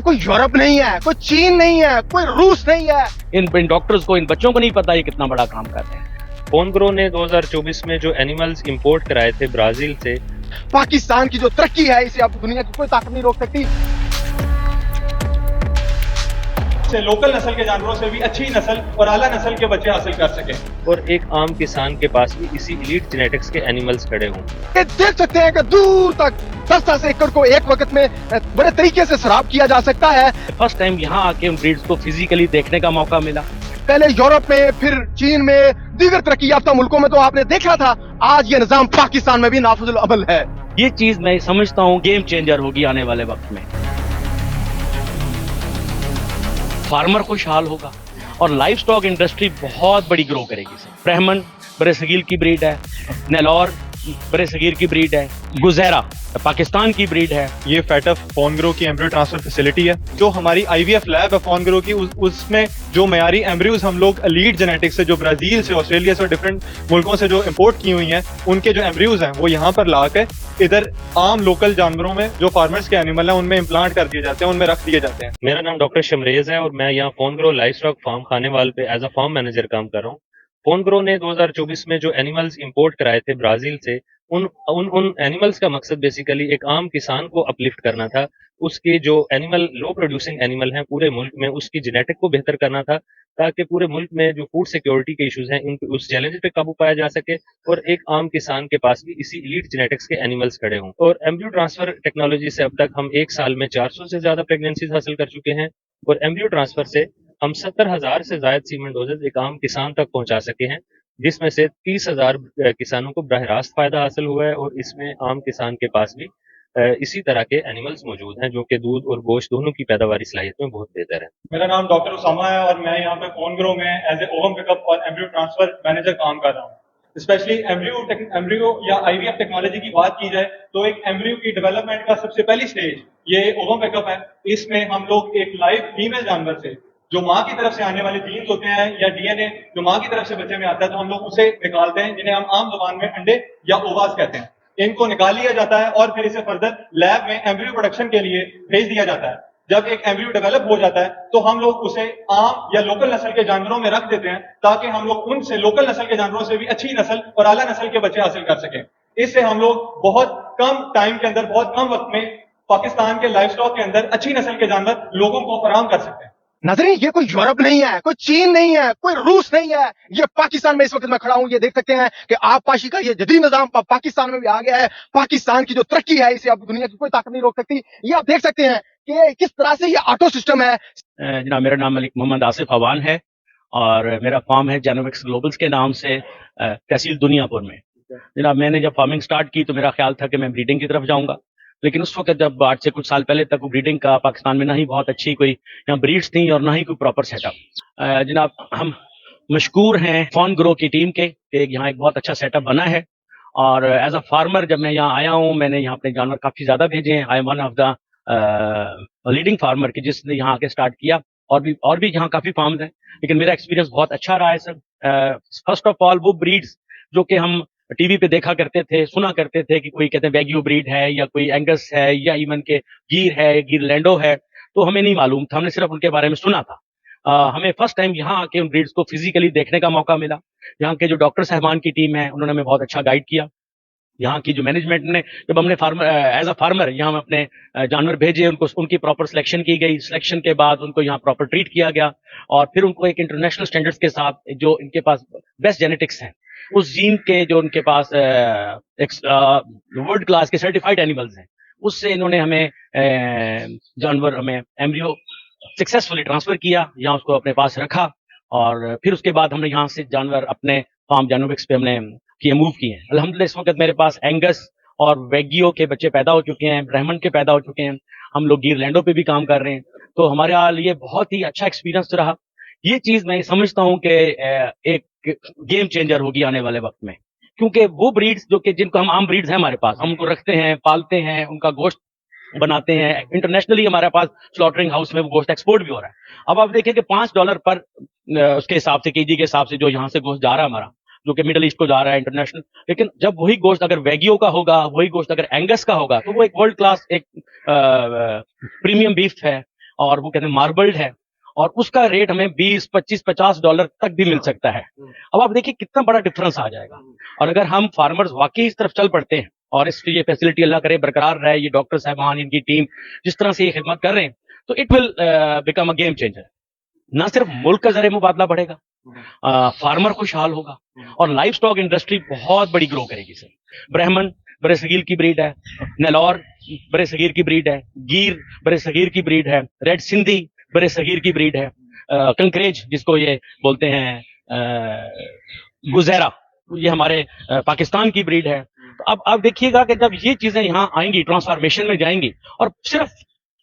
कोई यूरोप नहीं है, कोई चीन नहीं है, कोई रूस नहीं है। इन डॉक्टर्स को, इन बच्चों को नहीं पता ये कितना बड़ा काम कर रहे हैं। फोनग्रो ने 2024 में जो एनिमल्स इंपोर्ट कराए थे ब्राजील से, पाकिस्तान की जो तरक्की है इसे अब दुनिया की कोई ताकत नहीं रोक सकती। से लोकल नस्ल के जानवरों से भी अच्छी नस्ल और आला नस्ल के बच्चे हासिल कर सकें। और एक आम किसान के पास भी इसी एलीट जेनेटिक्स के एनिमल्स खड़े हों। ये देख सकते हैं कि दूर तक 10-10 एकड़ को एक वक्त में बड़े तरीके से सराब किया जा सकता है। फर्स्ट टाइम यहाँ आके उन ब्रीड्स को फिजिकली देखने का मौका मिला। पहले यूरोप में, फिर चीन में, दीगर तरक्की याफ्ता मुल्कों में तो आपने देखा था। आज ये निजाम पाकिस्तान में भी नाफिजुल अमल है। ये चीज मैं समझता हूँ गेम चेंजर होगी आने वाले वक्त में। फार्मर खुशहाल होगा और लाइफ स्टॉक इंडस्ट्री बहुत बड़ी ग्रो करेगी। ब्राह्मण बरेसगीर की ब्रीड है, नेलोर बरेसगीर की ब्रीड है, गुजैरा पाकिस्तान की ब्रीड है। ये फेटअप फोनग्रो की एम्ब्रियो ट्रांसफर फैसिलिटी है। जो हमारी IVF लैब है फोनग्रो की, उसमें जो मयारी एम्ब्रियोज हम लोग एलीट जेनेटिक्स से, जो ब्राजील से, ऑस्ट्रेलिया से और डिफरेंट मुल्कों से जो इंपोर्ट की हुई हैं, उनके जो एम्ब्रियोज हैं वो यहाँ पर ला के इधर आम लोकल जानवरों में जो फार्मर्स के एनिमल हैं उनमें इम्प्लांट कर दिए जाते हैं, उनमें रख दिए जाते हैं। मेरा नाम डॉक्टर शमरेज है और मैं यहाँ फोनग्रो लाइफ स्टॉक फार्म खानेवाल पे एज अ फार्म मैनेजर काम कर रहा हूँ। फोनग्रो ने 2024 में जो एनिमल्स इंपोर्ट कराए थे ब्राजील से, उन एनिमल्स का मकसद बेसिकली एक आम किसान को अपलिफ्ट करना था। उसके जो एनिमल लो प्रोड्यूसिंग एनिमल हैं पूरे मुल्क में, उसकी जेनेटिक को बेहतर करना था, ताकि पूरे मुल्क में जो फूड सिक्योरिटी के इश्यूज हैं उस चैलेंज पे काबू पाया जा सके और एक आम किसान के पास भी इसी एलीट जेनेटिक्स के एनिमल्स खड़े हों। और एम्ब्रियो ट्रांसफर टेक्नोलॉजी से अब तक हम एक साल में 400 से ज्यादा प्रेगनेंसीज हासिल कर चुके हैं और एम्ब्रियो ट्रांसफर से हम 70,000 से ज्यादा सीमेंट डोजेज एक आम किसान तक पहुंचा सके हैं, जिसमें से 30,000 किसानों को बराह रास्त फायदा हासिल हुआ है। और इसमें आम किसान के पास भी इसी तरह के एनिमल्स मौजूद हैं जो कि दूध और गोश्त दोनों की पैदावारी सलाहियत में बहुत बेहतर है। मेरा नाम डॉक्टर उसामा है और मैं यहाँ पे फोनग्रो में एज ए ओवम पिकअप और एम्ब्रियो ट्रांसफर मैनेजर काम कर रहा हूँ। स्पेशली एम्ब्रियो या IVF टेक्नोलॉजी की बात की जाए तो एक एम्ब्रियो की डेवलपमेंट का सबसे पहली स्टेज ये ओवम पिकअप है। इसमें हम लोग एक लाइव फीमेल जानवर से जो माँ की तरफ से आने वाले जीन्स होते हैं या DNA जो माँ की तरफ से बच्चे में आता है, तो हम लोग उसे निकालते हैं, जिन्हें हम आम जुबान में अंडे या ओवास कहते हैं। इनको निकाल लिया जाता है और फिर इसे फर्दर लैब में एम्ब्रियो प्रोडक्शन के लिए भेज दिया जाता है। जब एक एम्ब्रियो डेवलप हो जाता है तो हम लोग उसे आम या लोकल नस्ल के जानवरों में रख देते हैं, ताकि हम लोग उनसे लोकल नस्ल के जानवरों से भी अच्छी नस्ल और आला नस्ल के बच्चे हासिल कर सकें। इससे हम लोग बहुत कम टाइम के अंदर, बहुत कम वक्त में पाकिस्तान के लाइफ स्टॉक के अंदर अच्छी नस्ल के जानवर लोगों को फराहम कर सकते हैं। नाज़रीन, ये कोई यूरोप नहीं है, कोई चीन नहीं है, कोई रूस नहीं है। ये पाकिस्तान में इस वक्त मैं खड़ा हूं। ये देख सकते हैं कि आबपाशी का ये जदीद निजाम पाकिस्तान में भी आ गया है। पाकिस्तान की जो तरक्की है इसे अब दुनिया की कोई ताकत नहीं रोक सकती। ये आप देख सकते हैं कि किस तरह से ये ऑटो सिस्टम है। जनाब, मेरा नाम मलिक मोहम्मद आसिफ अवान है और मेरा फार्म है जेनोविक्स ग्लोबल्स के नाम से, तहसील दुनियापुर में। जनाब, मैंने जब फार्मिंग स्टार्ट की तो मेरा ख्याल था कि मैं ब्रीडिंग की तरफ जाऊंगा, लेकिन उस वक्त जब आज से कुछ साल पहले तक ब्रीडिंग का पाकिस्तान में ना ही बहुत अच्छी कोई यहाँ ब्रीड्स थी और ना ही कोई प्रॉपर सेटअप। जनाब, हम मशकूर हैं फोनग्रो की टीम के कि यहाँ एक बहुत अच्छा सेटअप बना है। और एज अ फार्मर जब मैं यहाँ आया हूँ, मैंने यहाँ अपने जानवर काफी ज्यादा भेजे हैं। I am one of the leading farmer की जिसने यहाँ आके स्टार्ट किया। और भी यहाँ काफी फार्म्स हैं, लेकिन मेरा एक्सपीरियंस बहुत अच्छा रहा है सर। फर्स्ट ऑफ ऑल वो ब्रीड्स जो कि हम टीवी पे देखा करते थे, सुना करते थे कि कोई कहते हैं वैग्यू ब्रीड है या कोई एंगस है या इवन के गिर है, गिर लैंडो है, तो हमें नहीं मालूम था, हमने सिर्फ उनके बारे में सुना था। हमें फर्स्ट टाइम यहाँ आके उन ब्रीड्स को फिजिकली देखने का मौका मिला। यहाँ के जो डॉक्टर साहबान की टीम है उन्होंने हमें बहुत अच्छा गाइड किया। यहाँ की जो मैनेजमेंट ने, जब हमने एज अ फार्मर यहाँ हम अपने जानवर भेजे, उनकी प्रॉपर सिलेक्शन की गई। सिलेक्शन के बाद उनको यहाँ प्रॉपर ट्रीट किया गया और फिर उनको एक इंटरनेशनल स्टैंडर्ड्स के साथ, जो इनके पास बेस्ट जेनेटिक्स हैं, उस जीन के जो उनके पास वर्ल्ड क्लास के सर्टिफाइड एनिमल्स हैं, उससे इन्होंने हमें जानवर, हमें एम्ब्रियो सक्सेसफुली ट्रांसफर किया, यहाँ उसको अपने पास रखा और फिर उसके बाद हमने यहाँ से जानवर अपने फार्म जेनोविक्स पे हमने मूव किए हैं। अल्हम्दुलिल्लाह इस वक्त मेरे पास एंगस और वैगियो के बच्चे पैदा हो चुके हैं, ब्राह्मण के पैदा हो चुके हैं। हम लोग गिर लैंडो पे भी काम कर रहे हैं, तो हमारे हाल ये बहुत ही अच्छा एक्सपीरियंस रहा। ये चीज मैं समझता हूँ कि एक गेम चेंजर होगी आने वाले वक्त में, क्योंकि वो ब्रीड्स जो कि जिनको हम आम ब्रीड्स हैं हमारे पास, हम उनको रखते हैं, पालते हैं, उनका गोश्त बनाते हैं। इंटरनेशनली हमारे पास स्लॉटरिंग हाउस में वो गोश्त एक्सपोर्ट भी हो रहा है। अब आप देखें कि $5 पर उसके हिसाब से, केजी के हिसाब से जो यहाँ से गोश्त जा रहा है हमारा, जो कि मिडिल ईस्ट को जा रहा है इंटरनेशनल, लेकिन जब वही गोश्त अगर वैगियो का होगा, वही गोश्त अगर एंगस का होगा, तो वो एक वर्ल्ड क्लास, एक प्रीमियम बीफ है। اور وہ کہتے ہیں ماربلڈ ہے, اور اس کا ریٹ ہمیں 20, 25, $50 تک بھی مل سکتا ہے. اب آپ دیکھیں کتنا بڑا ڈفرنس آ جائے گا. اور اگر ہم فارمرز واقعی اس طرف چل پڑتے ہیں, اور اس کی یہ فیسلٹی اللہ کرے برقرار رہے, یہ ڈاکٹر صاحبان ان کی ٹیم جس طرح سے یہ خدمت کر رہے ہیں, تو it will become a game changer. نہ صرف ملک کا زر مبادلہ بڑھے گا, فارمر خوشحال ہوگا, اور لائف سٹاک انڈسٹری بہت بڑی گرو کرے گی. سر, برہمن برے صغیر کی بریڈ ہے, نیلور برے صغیر کی بریڈ ہے, گیر برے صغیر کی بریڈ ہے, ریڈ سندھی برے صغیر کی بریڈ ہے, کنکریج جس کو یہ بولتے ہیں گزیرا, یہ ہمارے پاکستان کی بریڈ ہے. تو اب آپ دیکھیے گا کہ جب یہ چیزیں یہاں آئیں گی, ٹرانسفارمیشن میں جائیں گی, اور صرف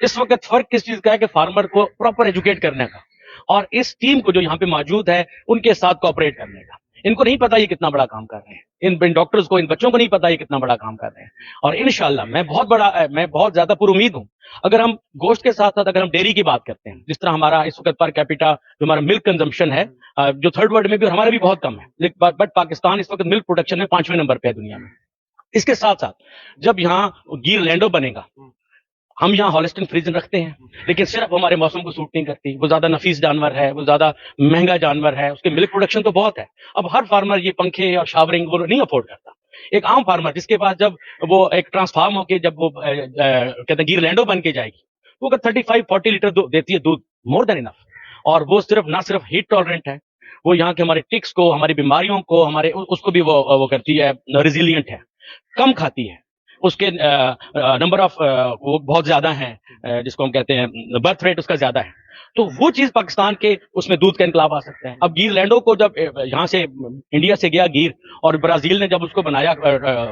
اس وقت فرق کس چیز کا ہے کہ فارمر کو پراپر ایجوکیٹ کرنے کا, اور اس ٹیم کو جو یہاں پہ موجود ہے ان کے ساتھ کوآپریٹ کرنے کا. ان کو نہیں پتا یہ کتنا بڑا کام کر رہے ہیں, ان ڈاکٹرز کو, ان بچوں کو نہیں پتا یہ کتنا بڑا کام کر رہے ہیں. اور انشاءاللہ میں بہت زیادہ پر امید ہوں. اگر ہم گوشت کے ساتھ ساتھ اگر ہم ڈیری کی بات کرتے ہیں, جس طرح ہمارا اس وقت پر کیپیٹا جو ہمارا ملک کنزمپشن ہے, جو تھرڈ ورلڈ میں بھی ہمارا بھی بہت کم ہے, بٹ پاکستان اس وقت ملک پروڈکشن میں 5ویں نمبر پہ ہے دنیا میں. اس کے ساتھ ساتھ جب یہاں گیر لینڈو بنے گا, ہم یہاں ہالسٹن فریزن رکھتے ہیں, لیکن صرف ہمارے موسم کو سوٹ نہیں کرتی, وہ زیادہ نفیس جانور ہے, وہ زیادہ مہنگا جانور ہے, اس کے ملک پروڈکشن تو بہت ہے. اب ہر فارمر یہ پنکھے اور شاورنگ وہ نہیں افورڈ کرتا. ایک عام فارمر جس کے پاس جب وہ ایک ٹرانسفارم ہو کے جب وہ کہتے ہیں گیر لینڈو بن کے جائے گی, وہ 35-40 لیٹر دیتی ہے دودھ, مور دین انف. اور وہ نہ صرف ہیٹ ٹالرنٹ ہے, وہ یہاں کے ہمارے ٹکس کو, ہماری بیماریوں کو, ہمارے اس کو بھی وہ کرتی ہے, ریزیلینٹ ہے, کم کھاتی ہے, اس کے نمبر آف وہ بہت زیادہ ہیں, جس کو ہم کہتے ہیں برتھ ریٹ اس کا زیادہ ہے. تو وہ چیز پاکستان کے اس میں دودھ کا انقلاب آ سکتا ہے. اب گیر لینڈو کو جب یہاں سے انڈیا سے گیا گیر, اور برازیل نے جب اس کو بنایا,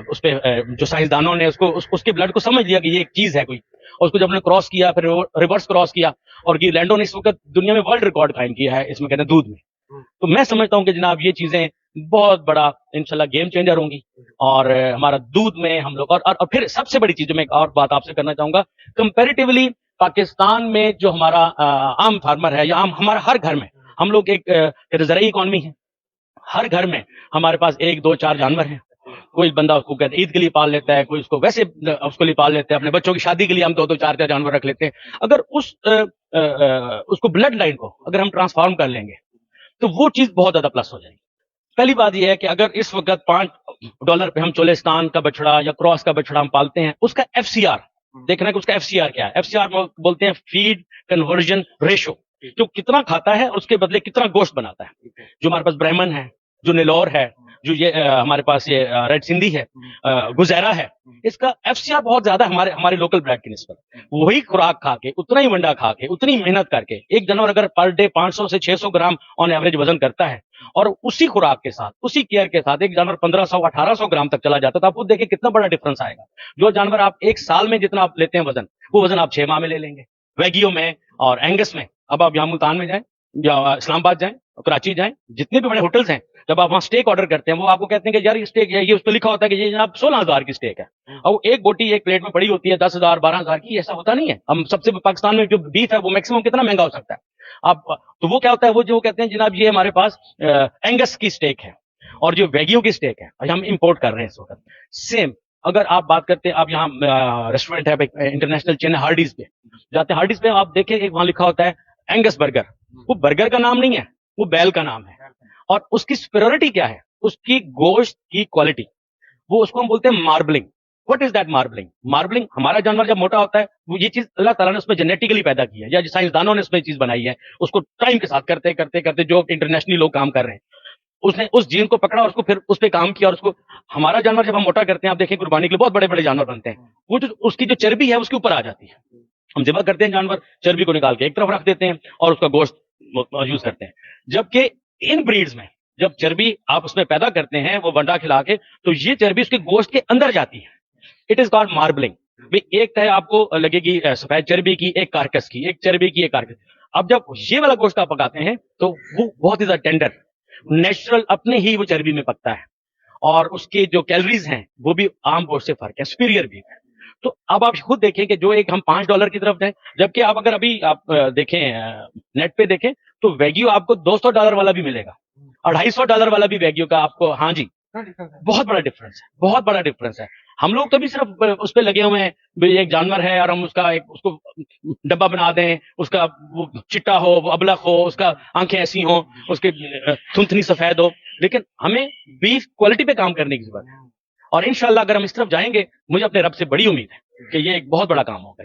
اس پہ جو سائنسدانوں نے اس کے بلڈ کو سمجھ لیا کہ یہ ایک چیز ہے کوئی, اور اس کو جب نے کراس کیا, پھر ریورس کراس کیا, اور گیر لینڈو نے اس وقت دنیا میں ورلڈ ریکارڈ قائم کیا ہے اس میں کہتے ہیں دودھ میں. تو میں سمجھتا ہوں کہ جناب یہ چیزیں بہت بڑا انشاءاللہ گیم چینجر ہوں گی, اور ہمارا دودھ میں ہم لوگ, اور پھر سب سے بڑی چیز جو میں ایک اور بات آپ سے کرنا چاہوں گا, کمپیریٹیولی پاکستان میں جو ہمارا عام فارمر ہے, یا ہمارا ہر گھر میں ہم لوگ ایک زرعی اکانومی ہے, ہر گھر میں ہمارے پاس 1, 2, 4 جانور ہیں. کوئی بندہ اس کو کہتے عید کے لیے پال لیتا ہے, کوئی اس کو ویسے اس کے لیے پال لیتا ہے, اپنے بچوں کی شادی کے لیے ہم 2, 4 جانور رکھ لیتے ہیں. اگر اس کو بلڈ لائن کو اگر ہم ٹرانسفارم کر لیں گے تو وہ چیز بہت زیادہ پلس ہو جائے گی. پہلی بات یہ ہے کہ اگر اس وقت $5 پہ ہم چولستان کا بچڑا یا کراس کا بچڑا ہم پالتے ہیں, اس کا FCR دیکھنا ہے کہ اس کا FCR کیا ہے. FCR بولتے ہیں فیڈ کنورژن ریشو, جو کتنا کھاتا ہے اور اس کے بدلے کتنا گوشت بناتا ہے. جو ہمارے پاس برہمن ہے, جو نیلور ہے, جو یہ ہمارے پاس یہ ریڈ سندھی ہے, گزیرا ہے, اس کا FCR بہت زیادہ ہمارے لوکل بریڈ کی نسبت. وہی خوراک کھا کے, اتنا ہی ونڈا کھا کے, اتنی محنت کر کے, ایک جانور اگر پر ڈے 500 سے 600 گرام آن ایوریج وزن کرتا ہے, اور اسی خوراک کے ساتھ, اسی کیئر کے ساتھ ایک جانور 1500-1800 گرام تک چلا جاتا ہے, تو آپ خود دیکھیں کتنا بڑا ڈفرنس آئے گا. جو جانور آپ ایک سال میں جتنا آپ لیتے ہیں وزن, وہ وزن آپ 6 ماہ میں لے لیں گے. ویگیو میں اور اینگس میں, اب آپ یہاں ملتان میں جائیں یا اسلام آباد جائیں, کراچی جائیں, جتنے بھی بڑے ہوٹلز ہیں, جب آپ وہاں اسٹیک آرڈر کرتے ہیں, وہ آپ کو کہتے ہیں کہ یار یہ اسٹیک ہے, یہ اس پہ لکھا ہوتا ہے کہ یہ جناب 16,000 کی اسٹیک ہے, اور ایک بوٹی ایک پلیٹ میں پڑی ہوتی ہے 10,000 12,000 کی. ایسا ہوتا نہیں ہے. ہم سب سے پاکستان میں جو بیف ہے وہ میکسیمم کتنا مہنگا ہو سکتا ہے آپ, تو وہ کیا ہوتا ہے, وہ جو کہتے ہیں جناب یہ ہمارے پاس اینگس کی اسٹیک ہے, اور جو ویگیو کی اسٹیک ہے, اور ہم امپورٹ کر رہے ہیں اس وقت. سیم اگر آپ بات کرتے ہیں, آپ یہاں ریسٹورینٹ ہے انٹرنیشنل چین ہارڈیز پہ جاتے ہیں, ہارڈیز پہ آپ دیکھیں ایک وہاں لکھا ہوتا ہے اینگس برگر. وہ برگر کا نام نہیں ہے, وہ بیل کا نام ہے. اور اس کی سپیریورٹی کیا ہے, اس کی گوشت کی کوالٹی, وہ اس کو ہم بولتے ہیں ماربلنگ. What is that ماربلنگ؟ ماربلنگ ہمارا جانور جب موٹا ہوتا ہے, وہ یہ چیز اللہ تعالیٰ نے اس میں جینیٹیکلی پیدا کی ہے, یا سائنسدانوں نے اس میں چیز بنائی ہے, اس کو ٹائم کے ساتھ کرتے کرتے کرتے جو انٹرنیشنلی لوگ کام کر رہے ہیں, اس نے اس جین کو پکڑا اور اس کو پھر اس پہ کام کیا, اور اس کو ہمارا جانور جب ہم موٹا کرتے ہیں, آپ دیکھیں قربانی کے لیے بہت بڑے بڑے جانور بنتے ہیں, وہ جو اس کی جو چربی ہے اس کے اوپر آ جاتی ہے. ہم ذبح کرتے ہیں جانور, چربی کو نکال کے ایک طرف رکھ دیتے ہیں اور اس کا گوشت یوز کرتے ہیں. جبکہ ان بریڈز میں جب چربی آپ اس میں پیدا کرتے ہیں وہ ونڈا کھلا کے, تو یہ چربی اس کے گوشت کے اندر جاتی ہے. It is called marbling. ایک ہے آپ کو لگے گی سفید چربی کی, ایک کارکس کی, ایک چربی کی, ایک کارکس. اب جب یہ والا گوشت آپ پکاتے ہیں تو وہ بہت ہی زیادہ ٹینڈر, نیچرل اپنے ہی وہ چربی میں پکتا ہے, اور اس کی جو کیلریز ہیں وہ بھی عام گوشت سے فرق ہے, سپیریئر بھی ہے. تو اب آپ خود دیکھیں کہ جو ایک ہم $5 کی طرف جائیں, جبکہ آپ اگر ابھی آپ دیکھیں نیٹ پہ دیکھیں تو ویگیو آپ کو $200 والا بھی ملے گا, $250 والا بھی ویگیو کا آپ کو. ہاں جی, بہت بڑا ڈفرنس ہے, بہت بڑا ڈفرنس ہے. ہم لوگ تو بھی صرف اس پہ لگے ہوئے ہیں، بھی ایک جانور ہے اور ہم اس کو ڈبہ بنا دیں، اس کا وہ چٹا ہو، وہ ابلق ہو، اس کا آنکھیں ایسی ہوں، اس کی تھنتنی سفید ہو، لیکن ہمیں بیف کوالٹی پہ کام کرنے کی ضرورت ہے، اور انشاءاللہ اگر ہم اس طرف جائیں گے، مجھے اپنے رب سے بڑی امید ہے کہ یہ ایک بہت بڑا کام ہوگا.